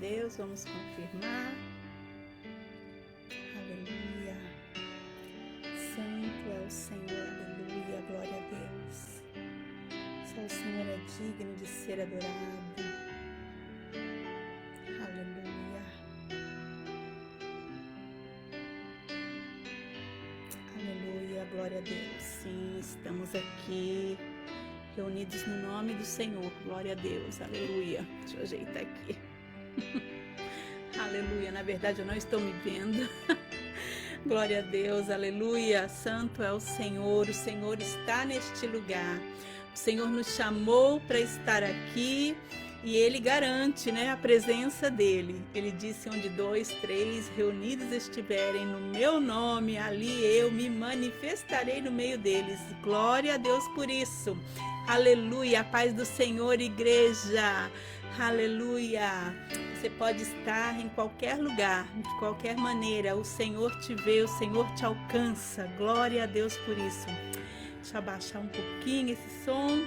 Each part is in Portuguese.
Deus, vamos confirmar. Aleluia. Santo é o Senhor, aleluia, glória a Deus. Só o Senhor é digno de ser adorado. Aleluia. Aleluia, glória a Deus. Sim, estamos aqui reunidos no nome do Senhor. Glória a Deus, aleluia. Deixa eu ajeitar aqui. Aleluia, na verdade eu não estou me vendo. Glória a Deus, aleluia. Santo é o Senhor está neste lugar. O Senhor nos chamou para estar aqui e Ele garante, né, a presença dEle. Ele disse: onde 2, 3 reunidos estiverem no meu nome, ali eu me manifestarei no meio deles. Glória a Deus por isso. Aleluia, a paz do Senhor, igreja. Aleluia. Você pode estar em qualquer lugar, de qualquer maneira. O Senhor te vê, o Senhor te alcança. Glória a Deus por isso. Deixa eu abaixar um pouquinho esse som.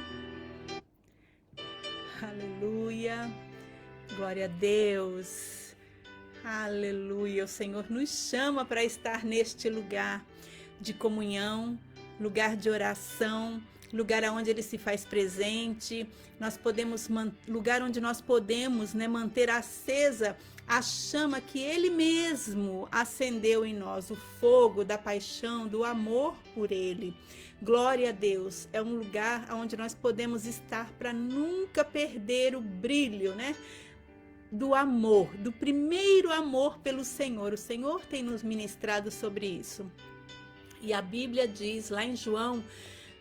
Aleluia. Glória a Deus. Aleluia. O Senhor nos chama para estar neste lugar de comunhão, lugar de oração, lugar onde Ele se faz presente. Lugar onde nós podemos, né, manter acesa a chama que Ele mesmo acendeu em nós, o fogo da paixão, do amor por Ele. Glória a Deus. É um lugar onde nós podemos estar para nunca perder o brilho, né, do amor, do primeiro amor pelo Senhor. O Senhor tem nos ministrado sobre isso. E a Bíblia diz lá em João,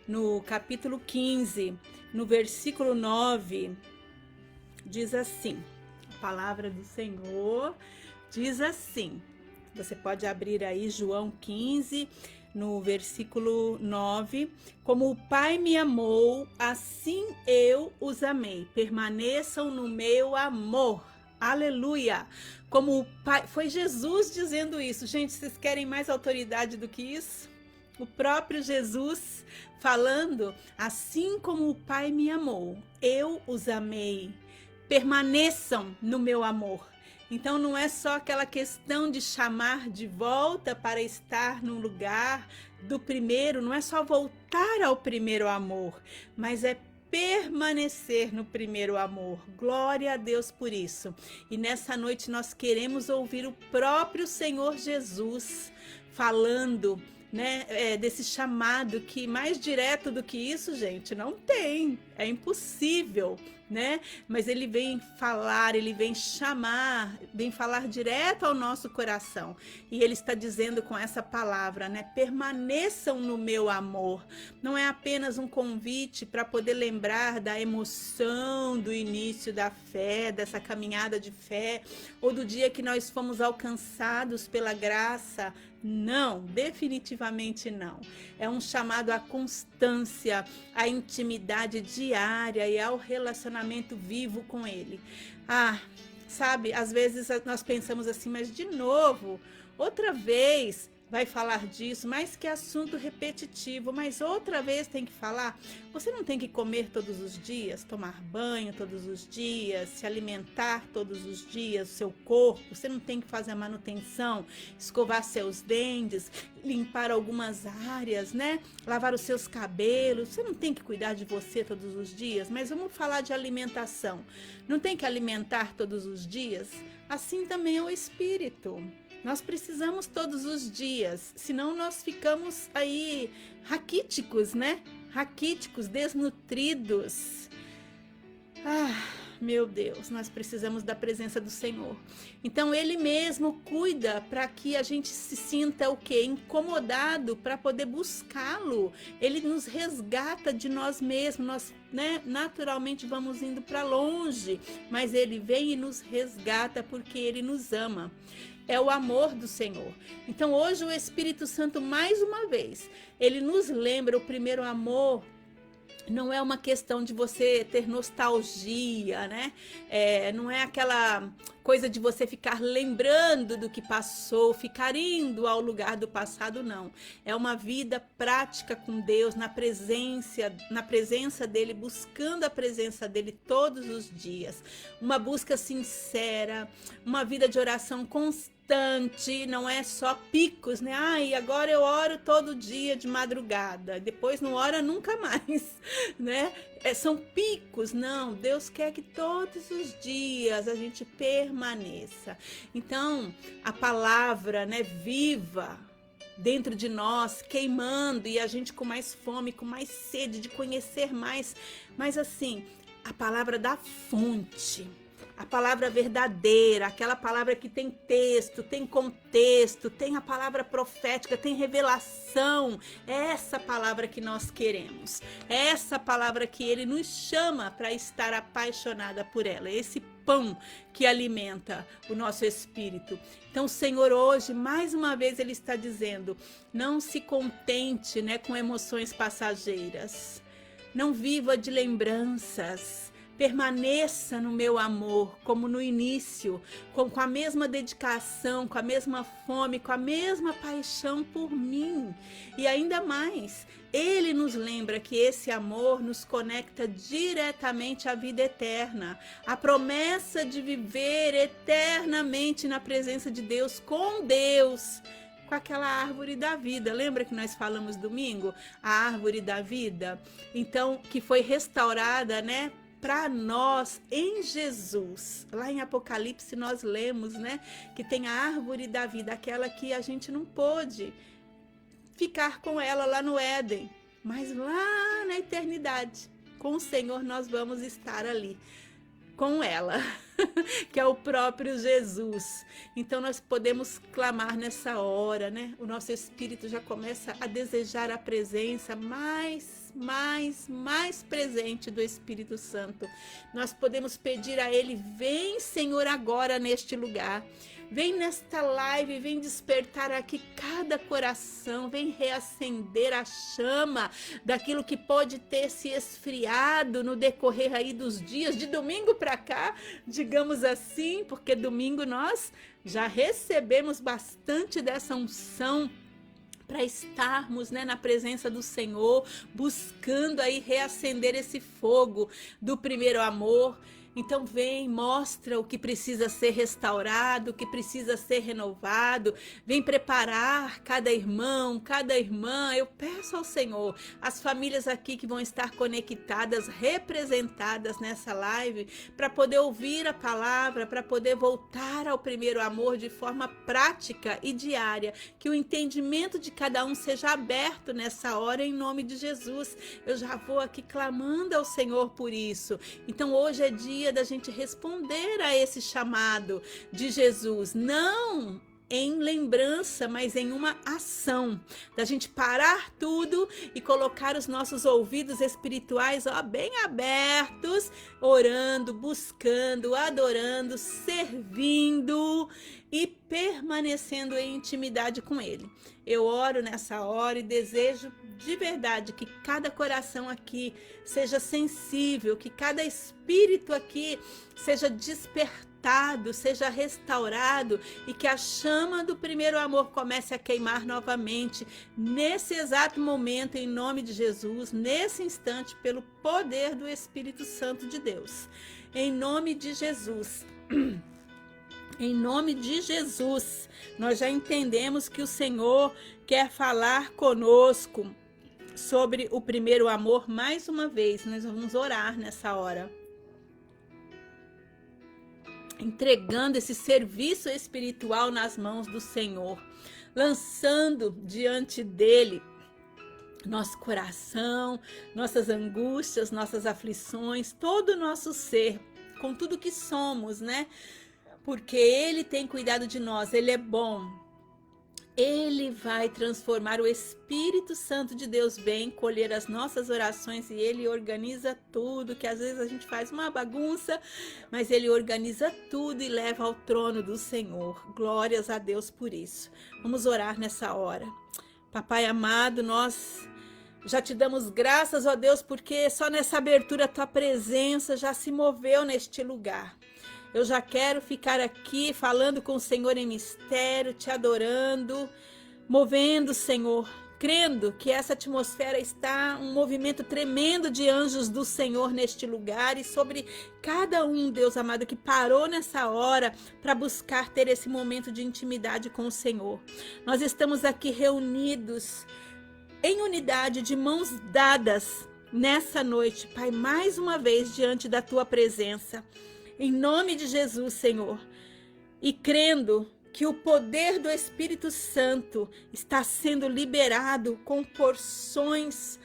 no capítulo 15, no versículo 9, diz assim, a palavra do Senhor diz assim, você pode abrir aí João 15, no versículo 9, como o Pai me amou, assim eu os amei, permaneçam no meu amor. Aleluia! Como o Pai, foi Jesus dizendo isso. Gente, vocês querem mais autoridade do que isso? O próprio Jesus falando: assim como o Pai me amou, eu os amei, permaneçam no meu amor. Então não é só aquela questão de chamar de volta para estar no lugar do primeiro, não é só voltar ao primeiro amor, mas é permanecer no primeiro amor. Glória a Deus por isso. E nessa noite nós queremos ouvir o próprio Senhor Jesus falando, né, desse chamado, que mais direto do que isso, gente, não tem, é impossível, né? Mas Ele vem falar, Ele vem chamar, vem falar direto ao nosso coração. E Ele está dizendo com essa palavra, né? Permaneçam no meu amor. Não é apenas um convite para poder lembrar da emoção do início da fé, dessa caminhada de fé, ou do dia que nós fomos alcançados pela graça. Não, definitivamente não. É um chamado à constância, à intimidade diária e ao relacionamento vivo com Ele. Sabe, às vezes nós pensamos assim, mas de novo, outra vez vai falar disso, mais que assunto repetitivo, mas outra vez tem que falar. Você não tem que comer todos os dias, tomar banho todos os dias, se alimentar todos os dias, o seu corpo. Você não tem que fazer a manutenção, escovar seus dentes, limpar algumas áreas, né? Lavar os seus cabelos. Você não tem que cuidar de você todos os dias, mas vamos falar de alimentação. Não tem que alimentar todos os dias? Assim também é o espírito. Nós precisamos todos os dias, senão nós ficamos aí raquíticos, né? Raquíticos, desnutridos. Meu Deus, nós precisamos da presença do Senhor. Então Ele mesmo cuida para que a gente se sinta o quê? Incomodado para poder buscá-lo. Ele nos resgata de nós mesmos. Nós, né, naturalmente vamos indo para longe, mas Ele vem e nos resgata porque Ele nos ama. É o amor do Senhor. Então hoje o Espírito Santo, mais uma vez, ele nos lembra o primeiro amor Não é uma questão de você ter nostalgia, né? Não é aquela coisa de você ficar lembrando do que passou, ficar indo ao lugar do passado, não. É uma vida prática com Deus, na presença dele, buscando a presença dele todos os dias. Uma busca sincera, uma vida de oração constante. Não é só picos, né? Ai, agora eu oro todo dia de madrugada, depois não ora nunca mais, né? São picos, não. Deus quer que todos os dias a gente permaneça. Então, a palavra, né, viva dentro de nós, queimando, e a gente com mais fome, com mais sede de conhecer mais. Mas assim, a palavra da fonte, a palavra verdadeira, aquela palavra que tem texto, tem contexto, tem a palavra profética, tem revelação. É essa palavra que nós queremos. É essa palavra que ele nos chama para estar apaixonada por ela. É esse pão que alimenta o nosso espírito. Então, o Senhor hoje, mais uma vez, ele está dizendo: não se contente, né, com emoções passageiras. Não viva de lembranças. Permaneça no meu amor, como no início, com a mesma dedicação, com a mesma fome, com a mesma paixão por mim. E ainda mais, ele nos lembra que esse amor nos conecta diretamente à vida eterna, a promessa de viver eternamente na presença de Deus, com Deus, com aquela árvore da vida. Lembra que nós falamos domingo? A árvore da vida? Então, que foi restaurada, né, para nós em Jesus. Lá em Apocalipse nós lemos, né, que tem a árvore da vida, aquela que a gente não pôde ficar com ela lá no Éden, mas lá na eternidade, com o Senhor nós vamos estar ali com ela, que é o próprio Jesus. Então nós podemos clamar nessa hora, né? O nosso espírito já começa a desejar a presença mais presente do Espírito Santo. Nós podemos pedir a ele: vem, Senhor, agora neste lugar. Vem nesta live, vem despertar aqui cada coração, vem reacender a chama daquilo que pode ter se esfriado no decorrer aí dos dias, de domingo para cá, digamos assim, porque domingo nós já recebemos bastante dessa unção para estarmos, né, na presença do Senhor, buscando aí reacender esse fogo do primeiro amor. Então vem, mostra o que precisa ser restaurado, o que precisa ser renovado. Vem preparar cada irmão, cada irmã. Eu peço ao Senhor, as famílias aqui que vão estar conectadas, representadas nessa live, para poder ouvir a palavra, para poder voltar ao primeiro amor de forma prática e diária. Que o entendimento de cada um seja aberto nessa hora, em nome de Jesus. Eu já vou aqui clamando ao Senhor por isso. Então hoje é dia da gente responder a esse chamado de Jesus, não em lembrança, mas em uma ação, da gente parar tudo e colocar os nossos ouvidos espirituais, ó, bem abertos, orando, buscando, adorando, servindo e permanecendo em intimidade com Ele. Eu oro nessa hora e desejo de verdade que cada coração aqui seja sensível, que cada espírito aqui seja despertado, seja restaurado e que a chama do primeiro amor comece a queimar novamente nesse exato momento, em nome de Jesus, nesse instante, pelo poder do Espírito Santo de Deus. Em nome de Jesus. Em nome de Jesus, nós já entendemos que o Senhor quer falar conosco sobre o primeiro amor. Mais uma vez, nós vamos orar nessa hora, entregando esse serviço espiritual nas mãos do Senhor, lançando diante dele nosso coração, nossas angústias, nossas aflições, todo o nosso ser, com tudo que somos, né? Porque Ele tem cuidado de nós, Ele é bom. Ele vai transformar, o Espírito Santo de Deus vem colher as nossas orações e Ele organiza tudo, que às vezes a gente faz uma bagunça, mas Ele organiza tudo e leva ao trono do Senhor. Glórias a Deus por isso. Vamos orar nessa hora. Papai amado, nós Já te damos graças, ó Deus, porque só nessa abertura a tua presença já se moveu neste lugar. Eu já quero ficar aqui falando com o Senhor em mistério, te adorando, movendo, Senhor, crendo que essa atmosfera está um movimento tremendo de anjos do Senhor neste lugar e sobre cada um, Deus amado, que parou nessa hora para buscar ter esse momento de intimidade com o Senhor. Nós estamos aqui reunidos em unidade, de mãos dadas nessa noite, Pai, mais uma vez diante da tua presença. Em nome de Jesus, Senhor, e crendo que o poder do Espírito Santo está sendo liberado com porções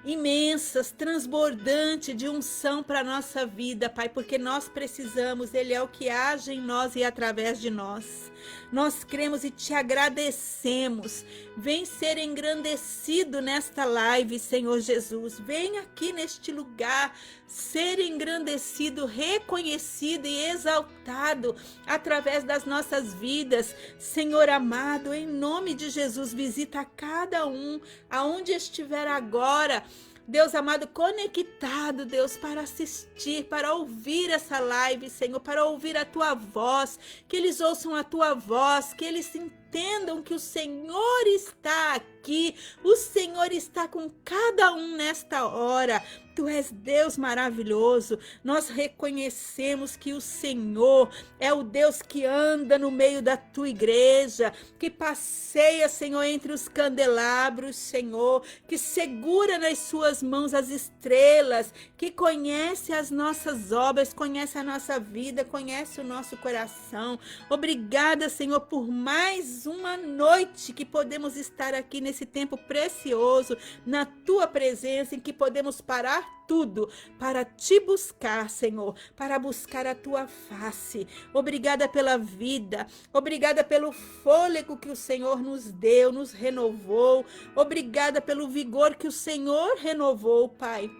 imensas, transbordante de unção para a nossa vida, Pai, porque nós precisamos, Ele é o que age em nós e através de nós. Nós cremos e te agradecemos. Vem ser engrandecido nesta live, Senhor Jesus. Vem aqui neste lugar ser engrandecido, reconhecido e exaltado através das nossas vidas. Senhor amado, em nome de Jesus, visita cada um aonde estiver agora. Deus amado, conectado, Deus, para assistir, para ouvir essa live, Senhor, para ouvir a tua voz, que eles ouçam a tua voz, que eles entendam que o Senhor está aqui, o Senhor está com cada um nesta hora. Tu és Deus maravilhoso. Nós reconhecemos que o Senhor é o Deus que anda no meio da tua igreja, que passeia, Senhor, entre os candelabros, Senhor, que segura nas suas mãos as estrelas, que conhece as nossas obras, conhece a nossa vida, conhece o nosso coração. Obrigada, Senhor, por mais uma noite que podemos estar aqui nesse tempo precioso, na tua presença, em que podemos parar tudo para te buscar, Senhor, para buscar a tua face. Obrigada pela vida, obrigada pelo fôlego que o Senhor nos deu, nos renovou. Obrigada pelo vigor que o Senhor renovou, Pai.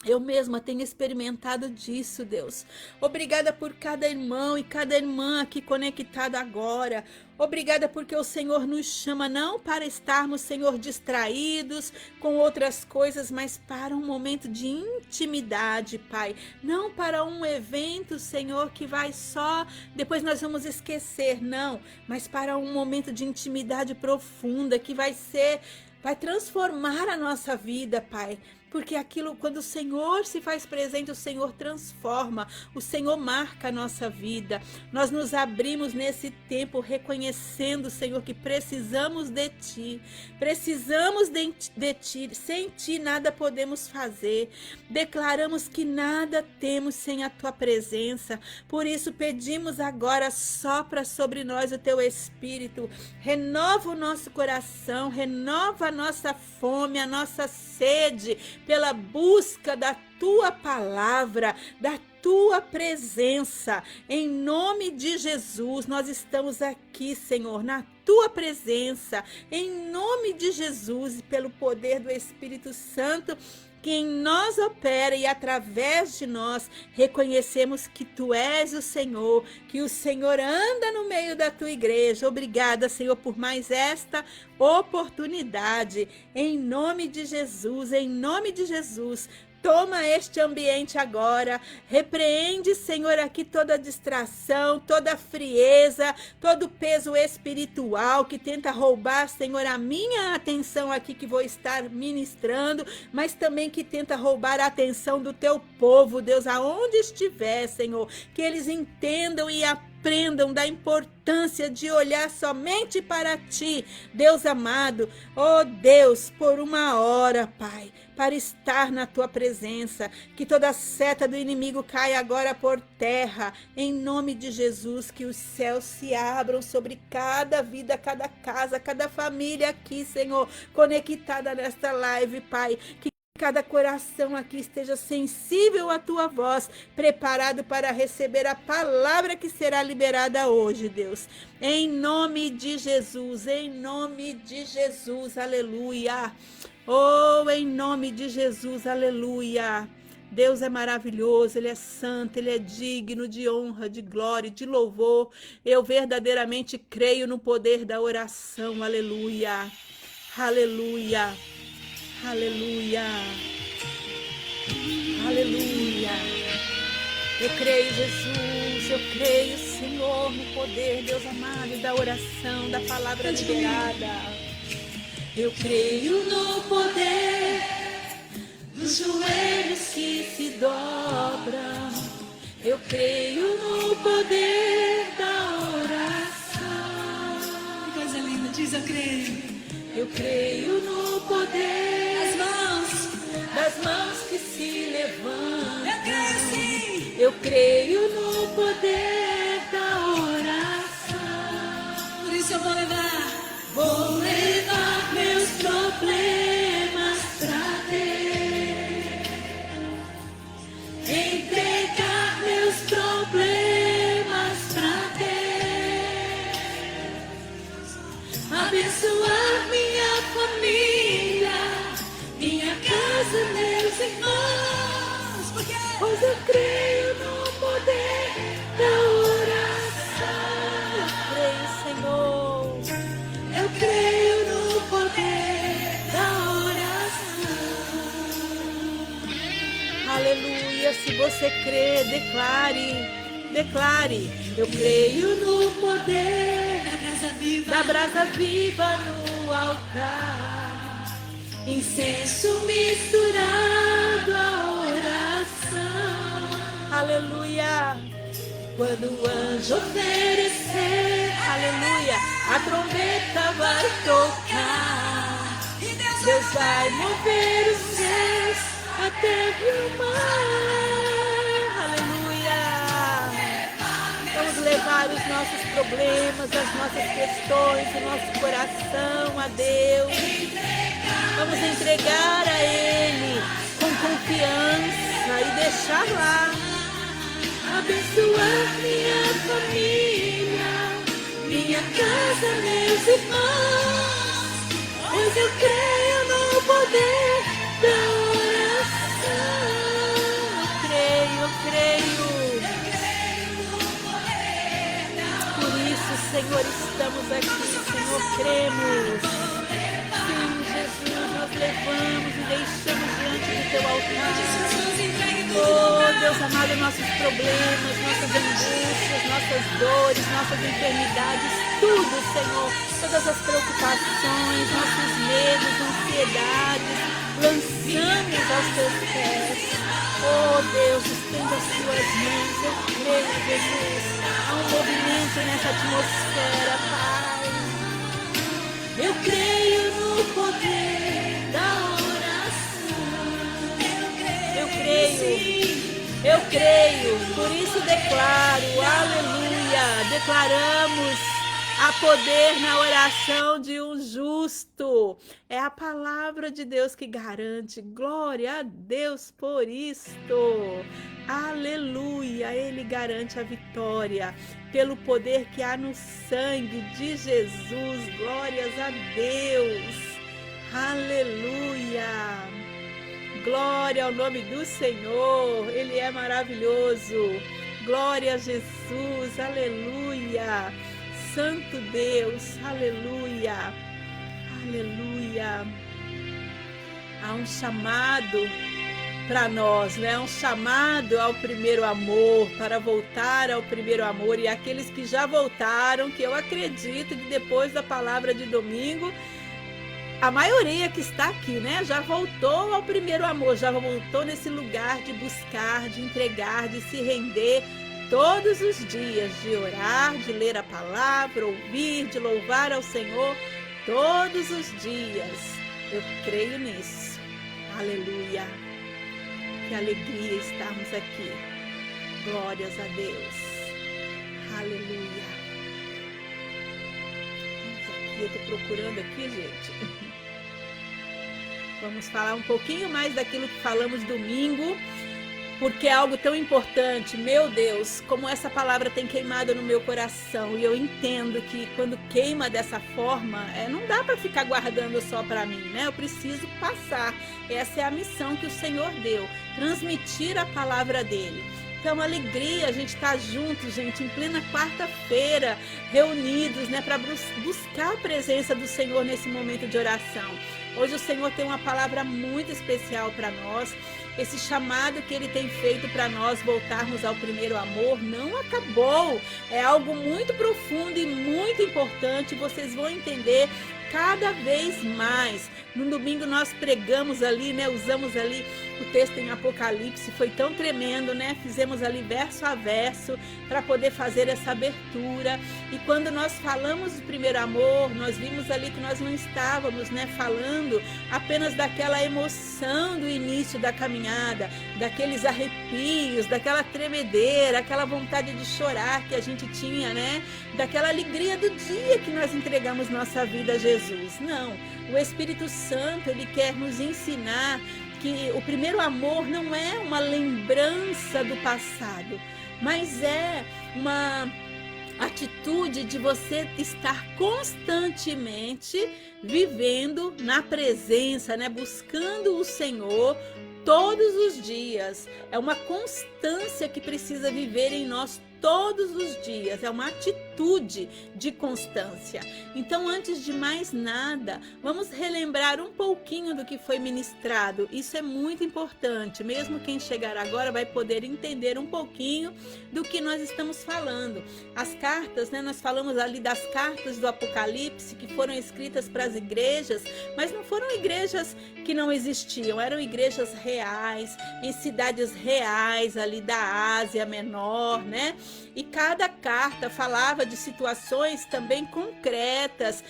Eu mesma tenho experimentado disso, Deus. Obrigada por cada irmão e cada irmã aqui conectada agora. Obrigada porque o Senhor nos chama não para estarmos, Senhor, distraídos com outras coisas, mas para um momento de intimidade, Pai. Não para um evento, Senhor, que vai só, depois nós vamos esquecer, não. Mas para um momento de intimidade profunda que vai transformar a nossa vida, Pai. Porque aquilo, quando o Senhor se faz presente, o Senhor transforma, o Senhor marca a nossa vida. Nós nos abrimos nesse tempo reconhecendo, Senhor, que precisamos de Ti. Precisamos de Ti. Sem Ti nada podemos fazer. Declaramos que nada temos sem a Tua presença. Por isso pedimos agora, sopra sobre nós o Teu Espírito. Renova o nosso coração, renova a nossa fome, a nossa sede pela busca da tua palavra, da tua presença. Em nome de Jesus, nós estamos aqui, Senhor, na tua presença, em nome de Jesus e pelo poder do Espírito Santo que em nós opera e através de nós reconhecemos que tu és o Senhor, que o Senhor anda no meio da tua igreja. Obrigada, Senhor, por mais esta oportunidade. Em nome de Jesus, em nome de Jesus. Toma este ambiente agora, repreende, Senhor, aqui toda distração, toda frieza, todo peso espiritual que tenta roubar, Senhor, a minha atenção aqui que vou estar ministrando, mas também que tenta roubar a atenção do teu povo, Deus, aonde estiver, Senhor, que eles entendam e aprendam da importância de olhar somente para Ti, Deus amado. Oh Deus, por uma hora, Pai, para estar na Tua presença, que toda seta do inimigo caia agora por terra, em nome de Jesus, que os céus se abram sobre cada vida, cada casa, cada família aqui, Senhor, conectada nesta live, Pai, que cada coração aqui esteja sensível à tua voz, preparado para receber a palavra que será liberada hoje, Deus. Em nome de Jesus, aleluia. Oh, em nome de Jesus, aleluia. Deus é maravilhoso, Ele é santo, Ele é digno de honra, de glória, de louvor. Eu verdadeiramente creio no poder da oração, aleluia, aleluia. Aleluia. Aleluia. Eu creio, Jesus, eu creio, Senhor, no poder, Deus amado, da oração, da palavra liberada. Eu creio no poder dos joelhos que se dobram. Eu creio no poder da oração. Que coisa linda, diz eu creio. Eu creio no poder das mãos que se levantam. Eu creio sim. Eu creio no poder da oração. Por isso eu vou levar meus problemas pra Deus. Entregar meus problemas pra Deus. Abençoar minha família, minha casa, meus irmãos. Pois eu creio no poder da oração. Eu creio, Senhor. Eu creio no poder da oração. Aleluia. Se você crê, declare. Eu creio no poder da brasa viva no altar. Incenso misturado à oração. Aleluia. Quando o anjo oferecer, aleluia, a trombeta vai tocar. Deus vai mover os céus até o mar. Aleluia. Vamos levar os nossos problemas, as nossas questões, o nosso coração a Deus. Vamos entregar a Ele com confiança e deixar lá. Abençoar minha família, minha casa, meus irmãos. Pois eu creio no poder da oração. Eu creio. Por isso, Senhor, estamos aqui, Senhor, cremos. Sim, Jesus, nós levamos e deixamos diante do Teu altar. Oh, Deus amado, nossos problemas, nossas angústias, nossas dores, nossas enfermidades, tudo, Senhor, todas as preocupações, nossos medos, ansiedades, lançamos aos Teus pés. Oh, Deus, estenda as Tuas mãos. Eu creio, Jesus, há um movimento nessa atmosfera, Pai. Eu creio no poder da oração. Eu creio, por isso declaro, aleluia, declaramos a poder na oração de um justo. É a palavra de Deus que garante. Glória a Deus por isto. Aleluia, Ele garante a vitória pelo poder que há no sangue de Jesus. Glórias a Deus. Aleluia. Glória ao nome do Senhor. Ele é maravilhoso. Glória a Jesus. Aleluia. Santo Deus, aleluia, aleluia. Há um chamado para nós, né? Um chamado ao primeiro amor, para voltar ao primeiro amor. E aqueles que já voltaram, que eu acredito que depois da palavra de domingo, a maioria que está aqui, né? Já voltou ao primeiro amor, já voltou nesse lugar de buscar, de entregar, de se render, todos os dias, de orar, de ler a palavra, ouvir, de louvar ao Senhor, todos os dias. Eu creio nisso. Aleluia. Que alegria estarmos aqui. Glórias a Deus. Aleluia. Vamos aqui, eu estou procurando aqui, gente. Vamos falar um pouquinho mais daquilo que falamos domingo, porque é algo tão importante. Meu Deus, como essa palavra tem queimado no meu coração. E eu entendo que quando queima dessa forma, não dá para ficar guardando só para mim, né? Eu preciso passar. Essa é a missão que o Senhor deu, transmitir a palavra dele. Então é uma alegria a gente estar juntos, gente, em plena quarta-feira, reunidos, né, para buscar a presença do Senhor nesse momento de oração. Hoje o Senhor tem uma palavra muito especial para nós. Esse chamado que Ele tem feito para nós voltarmos ao primeiro amor não acabou. É algo muito profundo e muito importante. Vocês vão entender cada vez mais. No domingo nós pregamos ali, né? Usamos ali o texto em Apocalipse, foi tão tremendo, né? Fizemos ali verso a verso para poder fazer essa abertura. E quando nós falamos do primeiro amor, nós vimos ali que nós não estávamos, né, falando apenas daquela emoção do início da caminhada, daqueles arrepios, daquela tremedeira, aquela vontade de chorar que a gente tinha, né? Daquela alegria do dia que nós entregamos nossa vida a Jesus. Não, o Espírito Santo, ele quer nos ensinar que o primeiro amor não é uma lembrança do passado, mas é uma atitude de você estar constantemente vivendo na presença, né? Buscando o Senhor todos os dias. É uma constância que precisa viver em nós todos os dias, é uma atitude de constância. Então, antes de mais nada, vamos relembrar um pouquinho do que foi ministrado. Isso é muito importante, mesmo quem chegar agora vai poder entender um pouquinho do que nós estamos falando. As cartas, né, nós falamos ali das cartas do Apocalipse que foram escritas para as igrejas, mas não foram igrejas que não existiam, eram igrejas reais, em cidades reais ali da Ásia Menor, né? E cada carta falava de situações também concretas,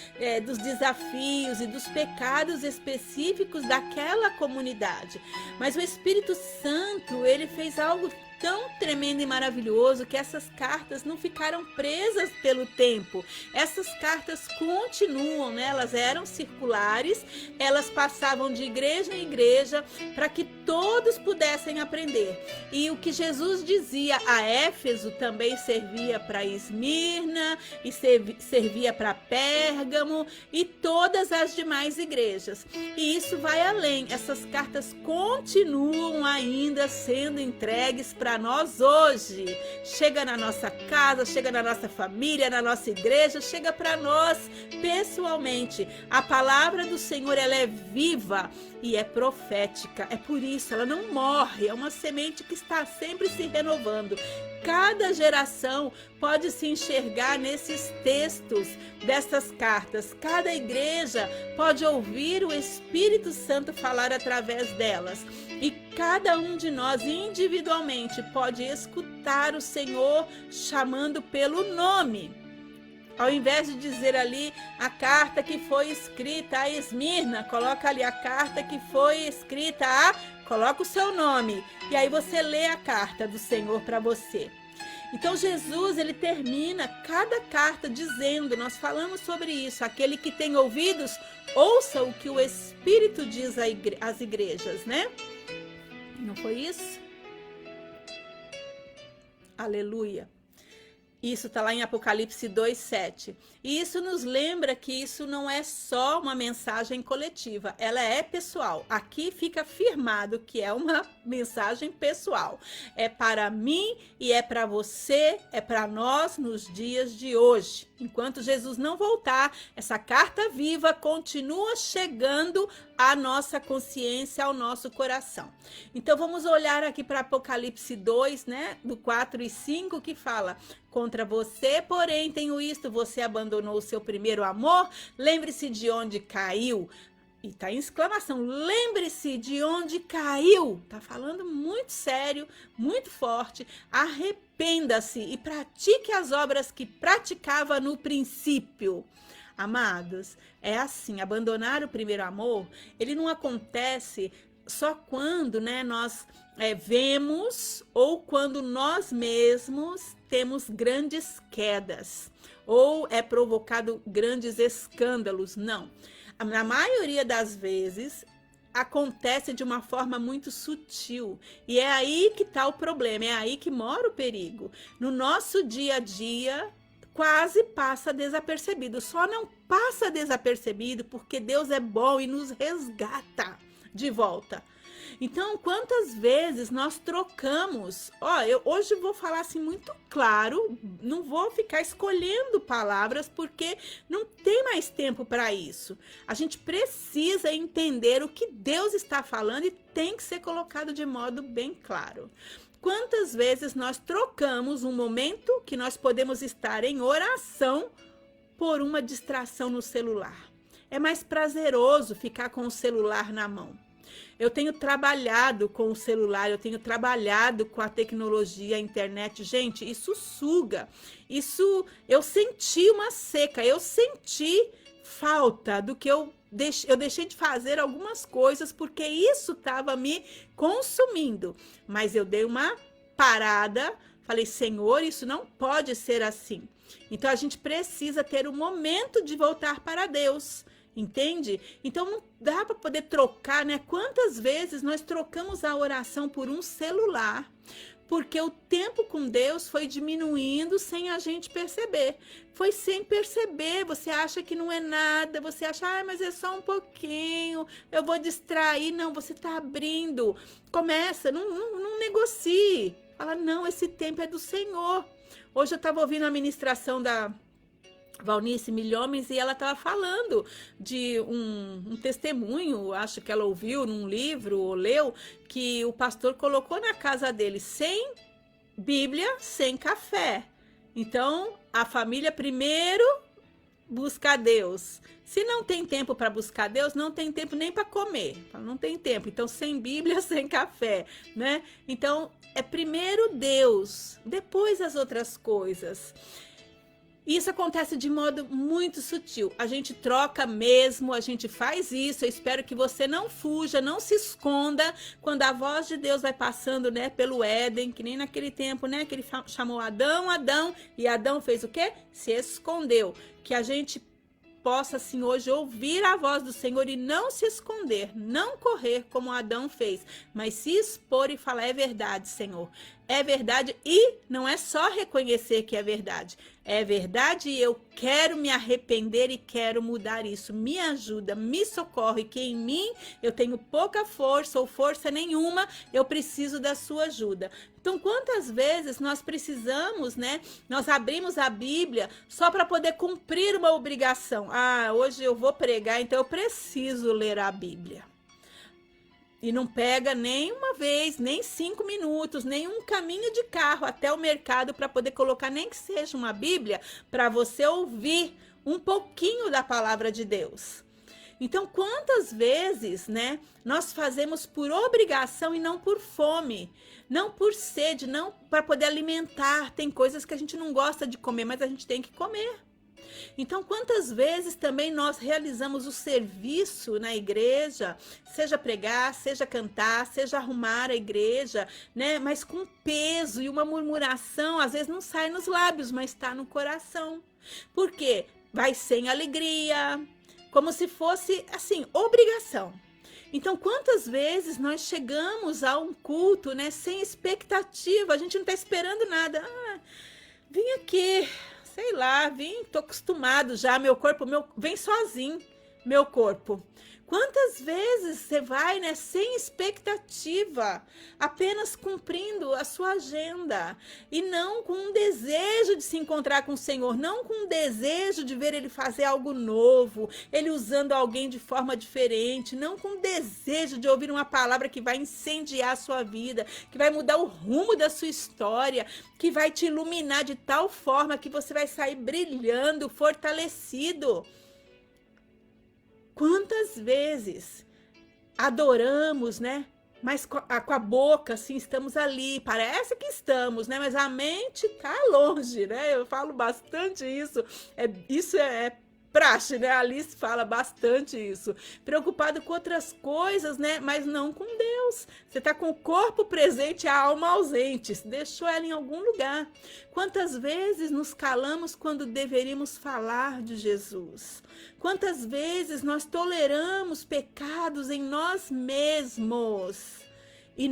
dos desafios e dos pecados específicos daquela comunidade. Mas o Espírito Santo, ele fez algo tão tremendo e maravilhoso que essas cartas não ficaram presas pelo tempo. Essas cartas continuam, né? Elas eram circulares, elas passavam de igreja em igreja para que todos pudessem aprender. E o que Jesus dizia a Éfeso também servia para Esmirna e servia para Pérgamo e todas as demais igrejas. E isso vai além. Essas cartas continuam ainda sendo entregues para nós hoje. Chega na nossa casa, chega na nossa família, na nossa igreja, chega para nós pessoalmente. A palavra do Senhor, ela é viva e é profética. É por isso, ela não morre. É uma semente que está sempre se renovando. Cada geração pode se enxergar nesses textos dessas cartas. Cada igreja pode ouvir o Espírito Santo falar através delas. E cada um de nós individualmente pode escutar o Senhor chamando pelo nome. Ao invés de dizer ali a carta que foi escrita a Esmirna, coloca ali a carta que foi escrita a... Coloca o seu nome. E aí você lê a carta do Senhor para você. Então Jesus, ele termina cada carta dizendo, nós falamos sobre isso, aquele que tem ouvidos, ouça o que o Espírito diz às igrejas, né? Não foi isso? Aleluia. Isso está lá em Apocalipse 2:7. E isso nos lembra que isso não é só uma mensagem coletiva, ela é pessoal. Aqui fica afirmado que é uma mensagem pessoal. É para mim e é para você, é para nós nos dias de hoje. Enquanto Jesus não voltar, essa carta viva continua chegando à nossa consciência, ao nosso coração. Então vamos olhar aqui para Apocalipse 2, né, do 4 e 5, que fala: contra você, porém, tenho isto, você abandonou o seu primeiro amor, lembre-se de onde caiu. E tá em exclamação, lembre-se de onde caiu. Tá falando muito sério, muito forte. Arrependa-se e pratique as obras que praticava no princípio. Amados, é assim, abandonar o primeiro amor, ele não acontece só quando, né, nós vemos ou quando nós mesmos temos grandes quedas ou é provocado grandes escândalos. Não. Na maioria das vezes acontece de uma forma muito sutil e é aí que está o problema, é aí que mora o perigo. No nosso dia a dia quase passa desapercebido, só não passa desapercebido porque Deus é bom e nos resgata de volta. Então, quantas vezes nós trocamos? Eu hoje vou falar assim muito claro, não vou ficar escolhendo palavras porque não tem mais tempo para isso. A gente precisa entender o que Deus está falando e tem que ser colocado de modo bem claro. Quantas vezes nós trocamos um momento que nós podemos estar em oração por uma distração no celular? É mais prazeroso ficar com o celular na mão. Eu tenho trabalhado com o celular, eu tenho trabalhado com a tecnologia, a internet. Gente, isso suga. Eu senti uma seca, eu senti falta do que eu deixei de fazer algumas coisas porque isso estava me consumindo. Mas eu dei uma parada, falei, Senhor, isso não pode ser assim. Então a gente precisa ter um momento de voltar para Deus. Entende? Então não dá para poder trocar, né? Quantas vezes nós trocamos a oração por um celular, porque o tempo com Deus foi diminuindo sem a gente perceber. Foi sem perceber. Você acha que não é nada, você acha, mas é só um pouquinho, eu vou distrair. Não, você está abrindo. Começa, não negocie. Fala, não, esse tempo é do Senhor. Hoje eu estava ouvindo a ministração da Valnice Milhomens, e ela estava falando de um testemunho, acho que ela ouviu num livro ou leu, que o pastor colocou na casa dele sem Bíblia, sem café. Então, a família primeiro busca a Deus. Se não tem tempo para buscar Deus, não tem tempo nem para comer. Não tem tempo. Então, sem Bíblia, sem café, né? Então, é primeiro Deus, depois as outras coisas. Isso acontece de modo muito sutil. A gente troca mesmo, a gente faz isso. Eu espero que você não fuja, não se esconda quando a voz de Deus vai passando, né, pelo Éden, que nem naquele tempo, né, que ele chamou Adão, e Adão fez o quê? Se escondeu. Que a gente possa, assim, hoje ouvir a voz do Senhor e não se esconder, não correr como Adão fez, mas se expor e falar, é verdade, Senhor. É verdade, e não é só reconhecer que é verdade e eu quero me arrepender e quero mudar isso. Me ajuda, me socorre, que em mim eu tenho pouca força ou força nenhuma, eu preciso da sua ajuda. Então, quantas vezes nós precisamos, né? Nós abrimos a Bíblia só para poder cumprir uma obrigação. Hoje eu vou pregar, então eu preciso ler a Bíblia. E não pega nem uma vez, nem 5 minutos, nem um caminho de carro até o mercado para poder colocar nem que seja uma Bíblia para você ouvir um pouquinho da palavra de Deus. Então, quantas vezes, né, nós fazemos por obrigação e não por fome, não por sede, não para poder alimentar. Tem coisas que a gente não gosta de comer, mas a gente tem que comer. Então, quantas vezes também nós realizamos o serviço na igreja, seja pregar, seja cantar, seja arrumar a igreja, né? Mas com peso e uma murmuração, às vezes não sai nos lábios, mas está no coração. Por quê? Vai sem alegria, como se fosse, assim, obrigação. Então, quantas vezes nós chegamos a um culto, né, sem expectativa, a gente não está esperando nada. Vim aqui, sei lá, tô acostumado já, meu corpo vem sozinho, meu corpo. Quantas vezes você vai, né, sem expectativa, apenas cumprindo a sua agenda e não com um desejo de se encontrar com o Senhor, não com um desejo de ver Ele fazer algo novo, Ele usando alguém de forma diferente, não com um desejo de ouvir uma palavra que vai incendiar a sua vida, que vai mudar o rumo da sua história, que vai te iluminar de tal forma que você vai sair brilhando, fortalecido. Quantas vezes adoramos, né? Mas com a boca, assim, estamos ali. Parece que estamos, né? Mas a mente está longe, né? Eu falo bastante isso. Isso é praxe, né? A Alice fala bastante isso. Preocupado com outras coisas, né? Mas não com Deus. Você está com o corpo presente e a alma ausente. Deixou ela em algum lugar. Quantas vezes nos calamos quando deveríamos falar de Jesus? Quantas vezes nós toleramos pecados em nós mesmos e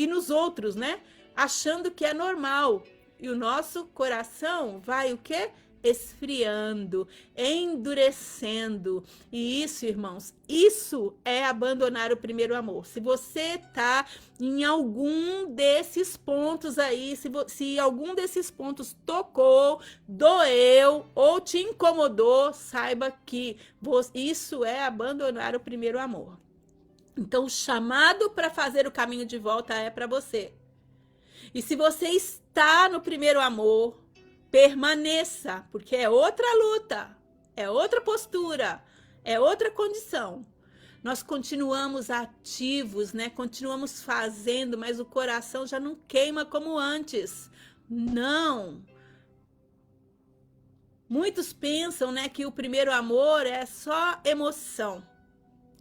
nos outros, né? Achando que é normal. E o nosso coração vai o quê? esfriando, endurecendo. E isso, irmãos, isso é abandonar o primeiro amor. Se você está em algum desses pontos aí, se algum desses pontos tocou, doeu ou te incomodou, saiba que isso é abandonar o primeiro amor. Então, o chamado para fazer o caminho de volta é para você. E se você está no primeiro amor, permaneça, porque é outra luta, é outra postura, é outra condição. Nós continuamos ativos, né? Continuamos fazendo, mas o coração já não queima como antes. Não. Muitos pensam, né, que o primeiro amor é só emoção.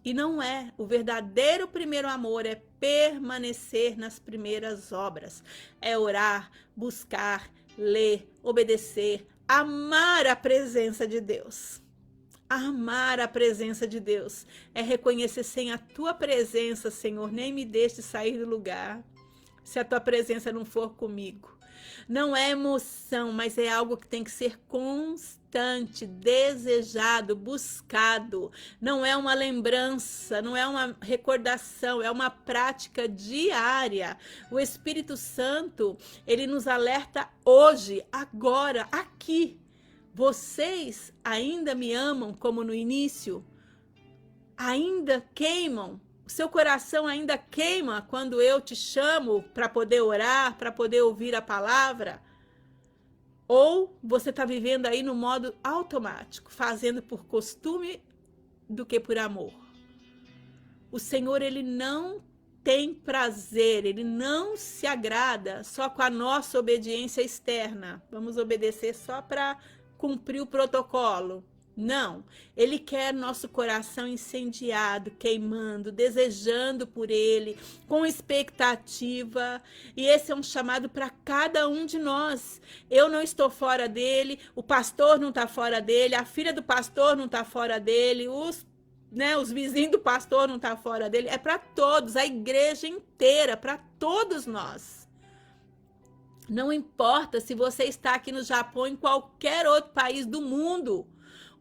E não é. O verdadeiro primeiro amor é permanecer nas primeiras obras. É orar, buscar, ler, obedecer, amar a presença de Deus. Amar a presença de Deus é reconhecer: sem a tua presença, Senhor, nem me deixe sair do lugar, se a tua presença não for comigo. Não é emoção, mas é algo que tem que ser constante, desejado, buscado. Não é uma lembrança, não é uma recordação, é uma prática diária. O Espírito Santo, ele nos alerta hoje, agora, aqui. Vocês ainda me amam como no início? Ainda queimam? O seu coração ainda queima quando eu te chamo para poder orar, para poder ouvir a palavra? Ou você está vivendo aí no modo automático, fazendo por costume do que por amor? O Senhor, ele não tem prazer, ele não se agrada só com a nossa obediência externa. Vamos obedecer só para cumprir o protocolo. Não, ele quer nosso coração incendiado, queimando, desejando por ele, com expectativa. E esse é um chamado para cada um de nós. Eu não estou fora dele, o pastor não está fora dele, a filha do pastor não está fora dele, os vizinhos do pastor não estão fora dele. É para todos, a igreja inteira, para todos nós. Não importa se você está aqui no Japão, em qualquer outro país do mundo.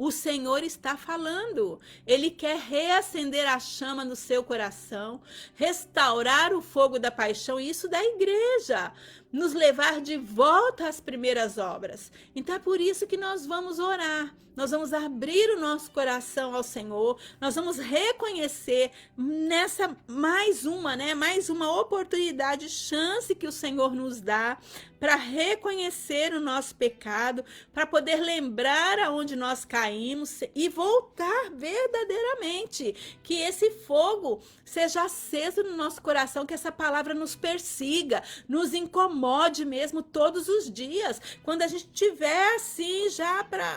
O Senhor está falando. Ele quer reacender a chama no seu coração, restaurar o fogo da paixão, e isso da igreja, nos levar de volta às primeiras obras. Então é por isso que nós vamos orar. Nós vamos abrir o nosso coração ao Senhor. Nós vamos reconhecer nessa mais uma oportunidade, chance que o Senhor nos dá para reconhecer o nosso pecado, para poder lembrar aonde nós caímos e voltar verdadeiramente. Que esse fogo seja aceso no nosso coração, que essa palavra nos persiga, nos incomode mesmo todos os dias. Quando a gente tiver assim já para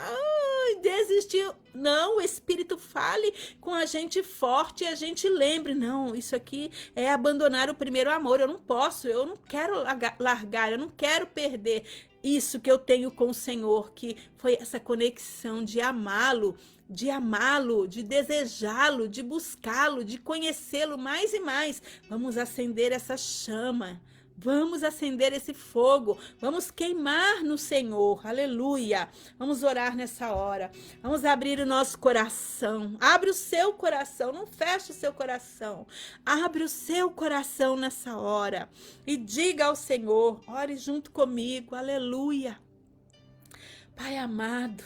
desistir, não, o Espírito fale com a gente forte e a gente lembre: não, isso aqui é abandonar o primeiro amor. Eu não quero largar, eu não quero perder isso que eu tenho com o Senhor, que foi essa conexão de amá-lo, de desejá-lo, de buscá-lo, de conhecê-lo mais e mais. Vamos acender essa chama. Vamos acender esse fogo, vamos queimar no Senhor, aleluia. Vamos orar nessa hora, vamos abrir o nosso coração. Abre o seu coração, não feche o seu coração. Abre o seu coração nessa hora e diga ao Senhor, ore junto comigo, aleluia. Pai amado,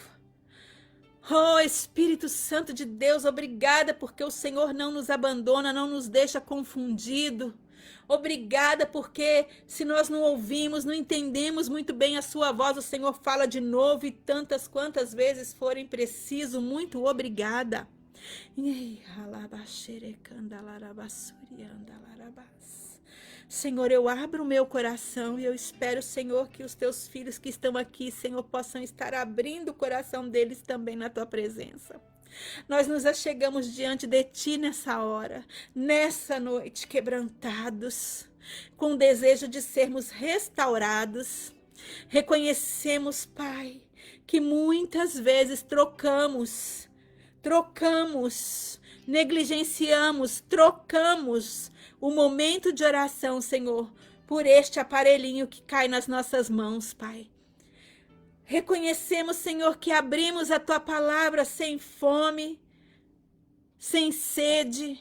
oh Espírito Santo de Deus, obrigada porque o Senhor não nos abandona, não nos deixa confundido. Obrigada porque se nós não ouvimos, não entendemos muito bem a sua voz, o Senhor fala de novo e tantas quantas vezes forem preciso. Muito obrigada. Senhor, eu abro o meu coração e eu espero, Senhor, que os teus filhos que estão aqui, Senhor, possam estar abrindo o coração deles também na tua presença. Nós nos achegamos diante de ti nessa hora, nessa noite, quebrantados, com o desejo de sermos restaurados. Reconhecemos, Pai, que muitas vezes trocamos, negligenciamos, trocamos o momento de oração, Senhor, por este aparelhinho que cai nas nossas mãos, Pai. Reconhecemos, Senhor, que abrimos a Tua palavra sem fome, sem sede,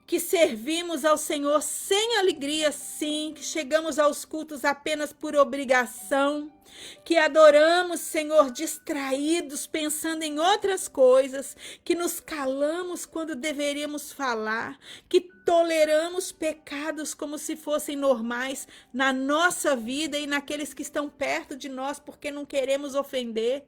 que servimos ao Senhor sem alegria, sim, que chegamos aos cultos apenas por obrigação, que adoramos, Senhor, distraídos, pensando em outras coisas, que nos calamos quando deveríamos falar, que toleramos pecados como se fossem normais na nossa vida e naqueles que estão perto de nós, porque não queremos ofender.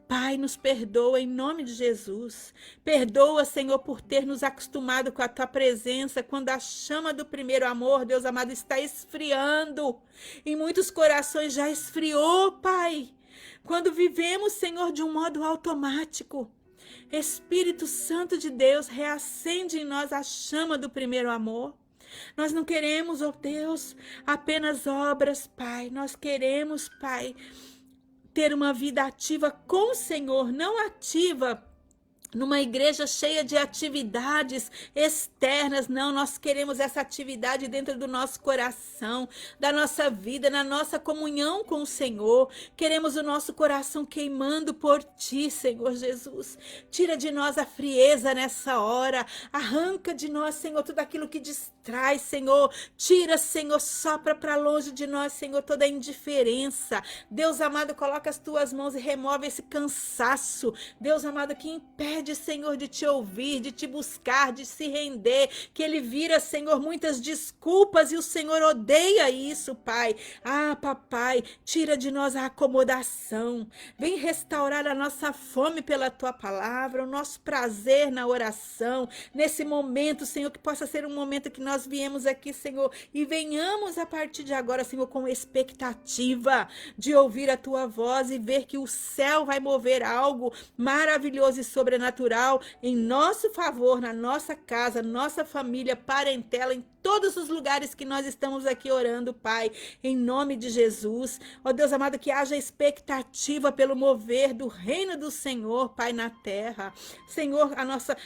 Pai, nos perdoa em nome de Jesus. Perdoa, Senhor, por ter nos acostumado com a Tua presença, quando a chama do primeiro amor, Deus amado, está esfriando. Em muitos corações já esfriou, Pai. Quando vivemos, Senhor, de um modo automático. Espírito Santo de Deus, reacende em nós a chama do primeiro amor. Nós não queremos, ó Deus, apenas obras, Pai. Nós queremos, Pai, ter uma vida ativa com o Senhor, não ativa numa igreja cheia de atividades externas. Não, nós queremos essa atividade dentro do nosso coração, da nossa vida, na nossa comunhão com o Senhor. Queremos o nosso coração queimando por Ti, Senhor Jesus. Tira de nós a frieza nessa hora, arranca de nós, Senhor, tudo aquilo que distrai, Senhor. Tira, Senhor, sopra para longe de nós, Senhor, toda a indiferença. Deus amado, coloca as Tuas mãos e remove esse cansaço, Deus amado, que impede, Senhor, de Te ouvir, de Te buscar, de se render, que ele vira, Senhor, muitas desculpas, e o Senhor odeia isso, Pai. Ah, papai, tira de nós a acomodação, vem restaurar a nossa fome pela Tua palavra, o nosso prazer na oração, nesse momento, Senhor, que possa ser um momento que nós viemos aqui, Senhor, e venhamos a partir de agora, Senhor, com expectativa de ouvir a Tua voz e ver que o céu vai mover algo maravilhoso e sobrenatural em nosso favor, na nossa casa, nossa família, parentela, em todos os lugares que nós estamos aqui orando, Pai, em nome de Jesus. Ó Deus amado, que haja expectativa pelo mover do reino do Senhor, Pai, na terra. Senhor,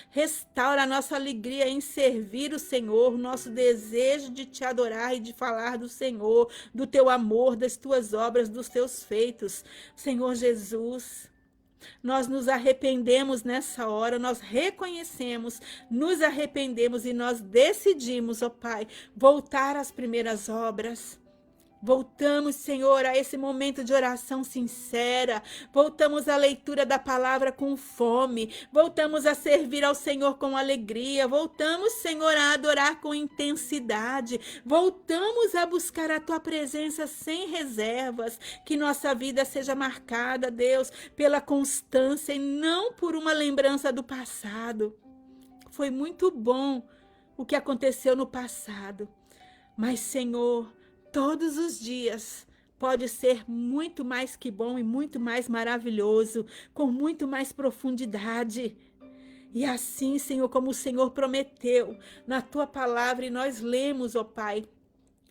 restaura a nossa alegria em servir o Senhor, o nosso desejo de Te adorar e de falar do Senhor, do Teu amor, das Tuas obras, dos Teus feitos. Senhor Jesus, nós nos arrependemos nessa hora, nós reconhecemos, nos arrependemos e nós decidimos, ó Pai, voltar às primeiras obras. Voltamos, Senhor, a esse momento de oração sincera. Voltamos à leitura da palavra com fome. Voltamos a servir ao Senhor com alegria. Voltamos, Senhor, a adorar com intensidade. Voltamos a buscar a Tua presença sem reservas. Que nossa vida seja marcada, Deus, pela constância e não por uma lembrança do passado. Foi muito bom o que aconteceu no passado. Mas, Senhor, todos os dias pode ser muito mais que bom e muito mais maravilhoso, com muito mais profundidade. E assim, Senhor, como o Senhor prometeu na Tua palavra, e nós lemos, ó Pai,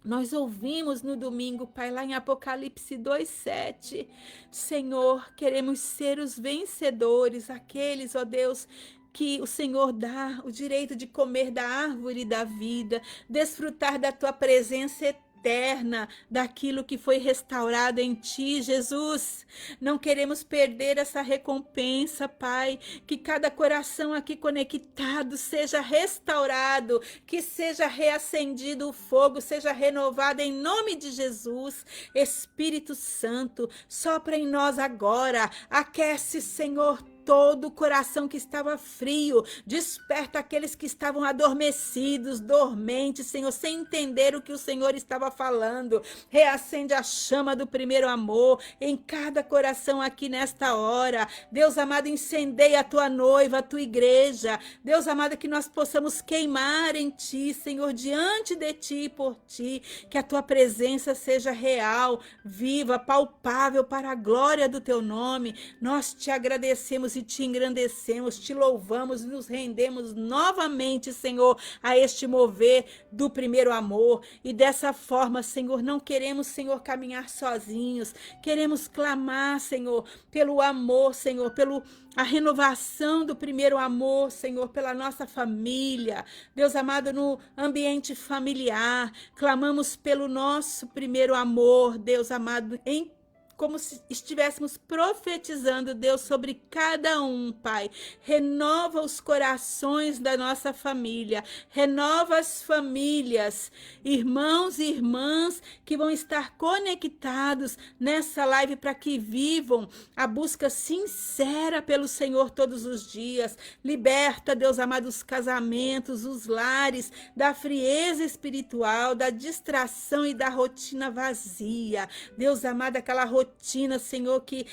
nós ouvimos no domingo, Pai, lá em Apocalipse 2:7. Senhor, queremos ser os vencedores, aqueles, ó Deus, que o Senhor dá o direito de comer da árvore da vida, desfrutar da Tua presença eterna, daquilo que foi restaurado em Ti, Jesus. Não queremos perder essa recompensa, Pai, que cada coração aqui conectado seja restaurado, que seja reacendido o fogo, seja renovado em nome de Jesus. Espírito Santo, sopra em nós agora, aquece, Senhor, todo o coração que estava frio, desperta aqueles que estavam adormecidos, dormentes, Senhor, sem entender o que o Senhor estava falando. Reacende a chama do primeiro amor em cada coração aqui nesta hora. Deus amado, incendeia a Tua noiva, a Tua igreja. Deus amado, que nós possamos queimar em Ti, Senhor, diante de Ti e por Ti, que a Tua presença seja real, viva, palpável para a glória do Teu nome. Nós Te agradecemos e Te engrandecemos, Te louvamos, nos rendemos novamente, Senhor, a este mover do primeiro amor. E dessa forma, Senhor, não queremos, Senhor, caminhar sozinhos, queremos clamar, Senhor, pelo amor, Senhor, a renovação do primeiro amor, Senhor, pela nossa família. Deus amado, no ambiente familiar, clamamos pelo nosso primeiro amor, Deus amado, em como se estivéssemos profetizando, Deus, sobre cada um, Pai. Renova os corações da nossa família, renova as famílias, irmãos e irmãs que vão estar conectados nessa live para que vivam a busca sincera pelo Senhor todos os dias. Liberta, Deus amado, os casamentos, os lares, da frieza espiritual, da distração e da rotina vazia. Deus amado, aquela rotina, Senhor, que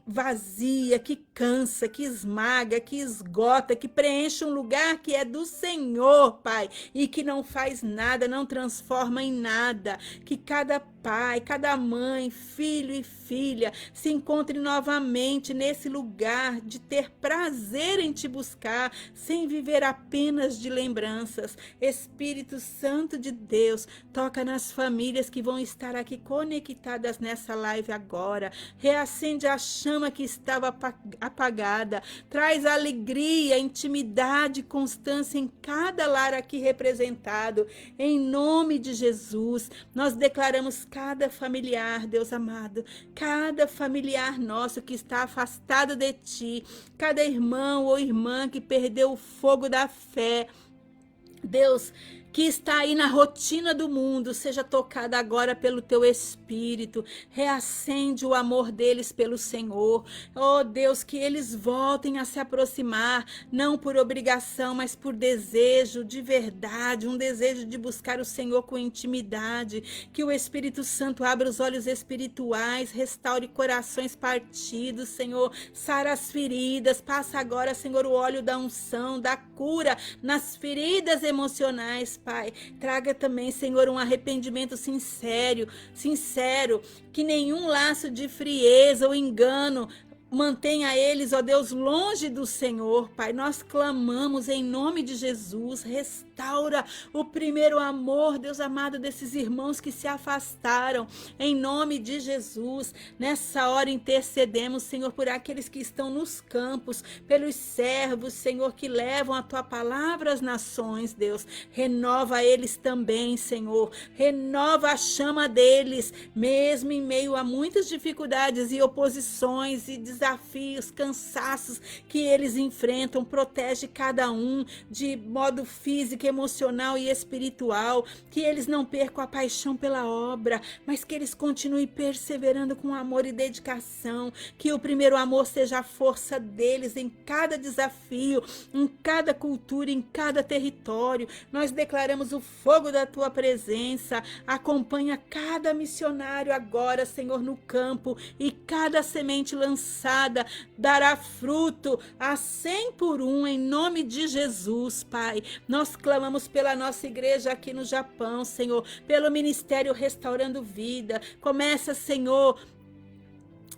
vazia, que cansa, que esmaga, que esgota, que preenche um lugar que é do Senhor, Pai, e que não faz nada, não transforma em nada. Que cada pai, cada mãe, filho e filha se encontre novamente nesse lugar de ter prazer em te buscar, sem viver apenas de lembranças. Espírito Santo de Deus, toca nas famílias que vão estar aqui conectadas nessa live agora. Reacende a chama que estava apagada. Traz alegria, intimidade, constância em cada lar aqui representado. Em nome de Jesus, nós declaramos cada familiar, Deus amado, cada familiar nosso que está afastado de ti, cada irmão ou irmã que perdeu o fogo da fé, Deus, que está aí na rotina do mundo, seja tocada agora pelo teu Espírito. Reacende o amor deles pelo Senhor. Oh Deus, que eles voltem a se aproximar, não por obrigação, mas por desejo de verdade, um desejo de buscar o Senhor com intimidade. Que o Espírito Santo abra os olhos espirituais, restaure corações partidos, Senhor. Sara as feridas, passa agora, Senhor, o óleo da unção, da cura nas feridas emocionais, Pai. Traga também, Senhor, um arrependimento sincero, que nenhum laço de frieza ou engano mantenha eles, ó Deus, longe do Senhor, Pai. Nós clamamos em nome de Jesus, restaura o primeiro amor, Deus amado, desses irmãos que se afastaram, em nome de Jesus. Nessa hora intercedemos, Senhor, por aqueles que estão nos campos, pelos servos, Senhor, que levam a Tua palavra às nações, Deus. Renova eles também, Senhor. Renova a chama deles, mesmo em meio a muitas dificuldades e oposições e desafios, cansaços que eles enfrentam. Protege cada um de modo físico, emocional e espiritual. Que eles não percam a paixão pela obra, mas que eles continuem perseverando com amor e dedicação. Que o primeiro amor seja a força deles em cada desafio, em cada cultura, em cada território. Nós declaramos o fogo da Tua presença. Acompanha cada missionário agora, Senhor, no campo, e cada semente lançada dará fruto a 100 por 1, em nome de Jesus, Pai. Nós clamamos pela nossa igreja aqui no Japão, Senhor, pelo Ministério Restaurando Vida. Começa, Senhor,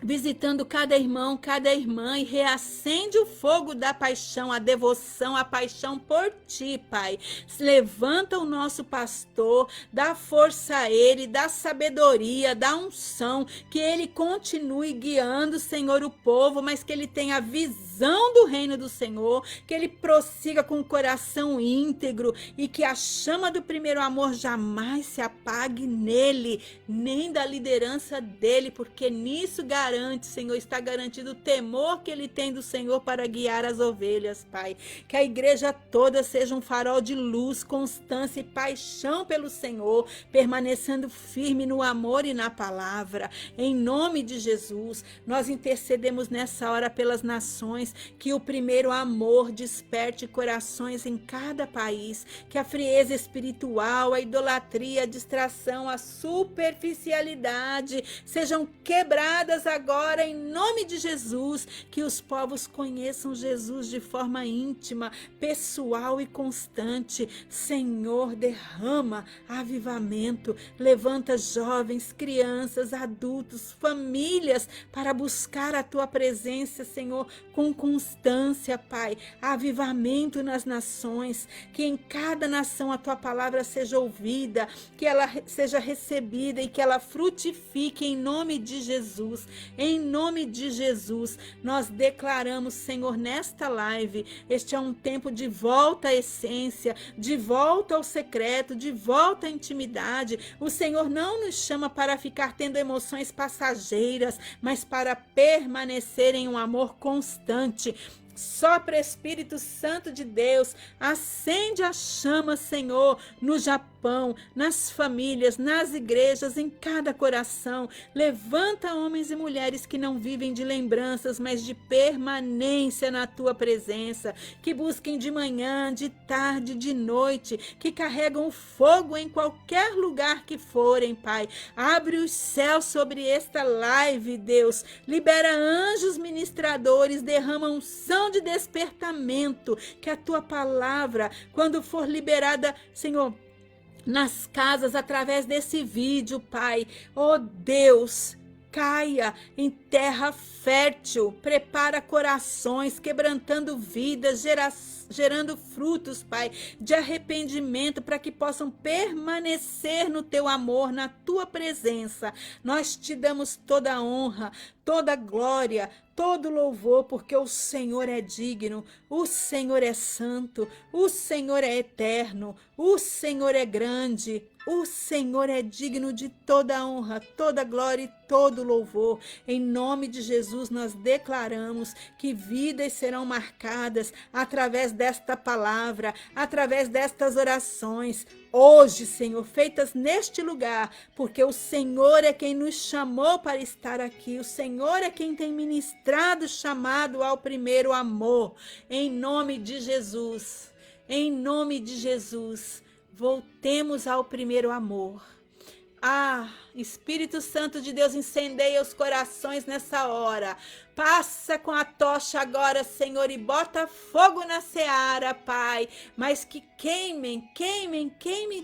visitando cada irmão, cada irmã, e reacende o fogo da paixão, a devoção, a paixão por Ti, Pai. Levanta o nosso pastor, dá força a ele, dá sabedoria, dá unção, que ele continue guiando, Senhor, o povo, mas que ele tenha visão do reino do Senhor, que ele prossiga com o coração íntegro, e que a chama do primeiro amor jamais se apague nele, nem da liderança dele, porque nisso garante, Senhor, está garantido o temor que ele tem do Senhor para guiar as ovelhas, Pai. Que a igreja toda seja um farol de luz, constância e paixão pelo Senhor, permanecendo firme no amor e na palavra. Em nome de Jesus, nós intercedemos nessa hora pelas nações, que o primeiro amor desperte corações em cada país, que a frieza espiritual, a idolatria, a distração, a superficialidade sejam quebradas agora em nome de Jesus. Que os povos conheçam Jesus de forma íntima, pessoal e constante. Senhor, derrama avivamento, levanta jovens, crianças, adultos, famílias para buscar a Tua presença, Senhor, com constância, Pai, avivamento nas nações, que em cada nação a tua palavra seja ouvida, que ela seja recebida e que ela frutifique em nome de Jesus. Em nome de Jesus, nós declaramos, Senhor, nesta live, este é um tempo de volta à essência, de volta ao secreto, de volta à intimidade. O Senhor não nos chama para ficar tendo emoções passageiras, mas para permanecer em um amor constante. Sopra, Espírito Santo de Deus, acende a chama, Senhor, no Japão, nas famílias, nas igrejas, em cada coração. Levanta homens e mulheres que não vivem de lembranças, mas de permanência na tua presença, que busquem de manhã, de tarde, de noite, que carregam fogo em qualquer lugar que forem, Pai. Abre os céus sobre esta live, Deus. Libera anjos ministradores, derrama unção de despertamento, que a tua palavra, quando for liberada, Senhor, nas casas, através desse vídeo, Pai, oh Deus, caia em terra fértil, prepara corações, quebrantando vidas, gerando frutos, Pai, de arrependimento, para que possam permanecer no teu amor, na tua presença. Nós te damos toda a honra, toda a glória, todo louvor, porque o Senhor é digno, o Senhor é santo, o Senhor é eterno, o Senhor é grande, o Senhor é digno de toda a honra, toda a glória e todo louvor. Em nome de Jesus, nós declaramos que vidas serão marcadas através desta palavra, através destas orações. Hoje, Senhor, feitas neste lugar, porque o Senhor é quem nos chamou para estar aqui, o Senhor é quem tem ministrado, chamado ao primeiro amor. Em nome de Jesus, em nome de Jesus, voltemos ao primeiro amor. Ah, Espírito Santo de Deus, incendeia os corações nessa hora. Passa com a tocha agora, Senhor, e bota fogo na seara, Pai. Mas que queimem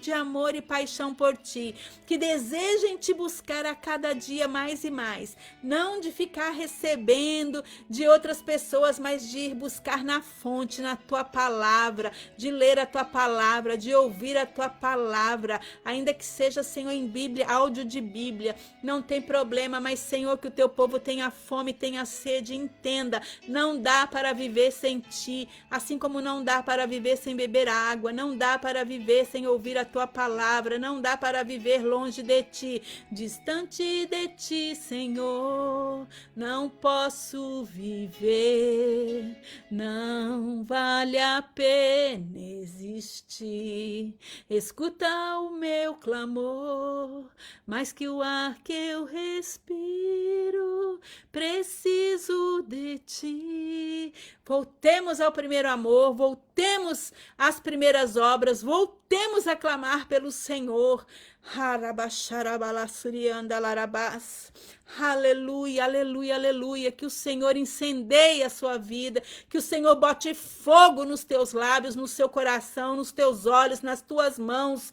de amor e paixão por Ti. Que desejem Te buscar a cada dia mais e mais. Não de ficar recebendo de outras pessoas, mas de ir buscar na fonte, na Tua palavra, de ler a Tua palavra, de ouvir a Tua palavra. Ainda que seja, Senhor, em Bíblia, áudio de Bíblia, não tem problema, mas, Senhor, que o Teu povo tenha fome, tenha sede, entenda, não dá para viver sem Ti, assim como não dá para viver sem beber água, não dá para viver sem ouvir a Tua palavra, não dá para viver longe de Ti, distante de Ti, Senhor, não posso viver, não vale a pena existir, escuta o meu clamor, mais que o ar que eu respiro, preciso de Ti. Voltemos ao primeiro amor, voltemos às primeiras obras, voltemos a clamar pelo Senhor. Aleluia, aleluia, aleluia. Que o Senhor incendeie a sua vida, que o Senhor bote fogo nos teus lábios, no seu coração, nos teus olhos, nas tuas mãos.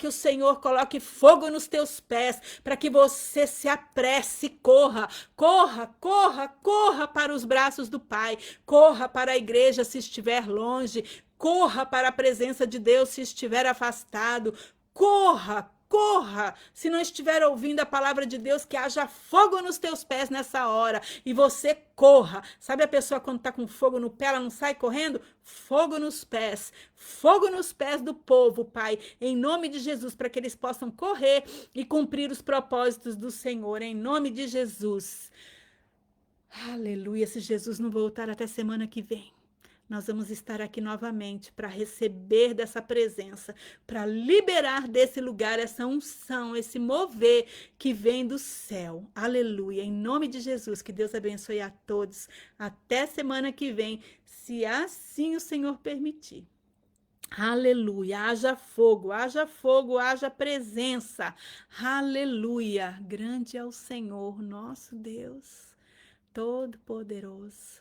Que o Senhor coloque fogo nos teus pés, para que você se apresse, corra, corra, corra, corra para os braços do Pai, corra para a igreja se estiver longe, corra para a presença de Deus se estiver afastado, corra, corra, se não estiver ouvindo a palavra de Deus, que haja fogo nos teus pés nessa hora, e você corra. Sabe a pessoa quando está com fogo no pé, ela não sai correndo? Fogo nos pés do povo, Pai, em nome de Jesus, para que eles possam correr e cumprir os propósitos do Senhor, em nome de Jesus. Aleluia, se Jesus não voltar até semana que vem, nós vamos estar aqui novamente para receber dessa presença, para liberar desse lugar essa unção, esse mover que vem do céu. Aleluia, em nome de Jesus, que Deus abençoe a todos. Até semana que vem, se assim o Senhor permitir. Aleluia, haja fogo, haja presença. Aleluia, grande é o Senhor, nosso Deus, Todo-Poderoso.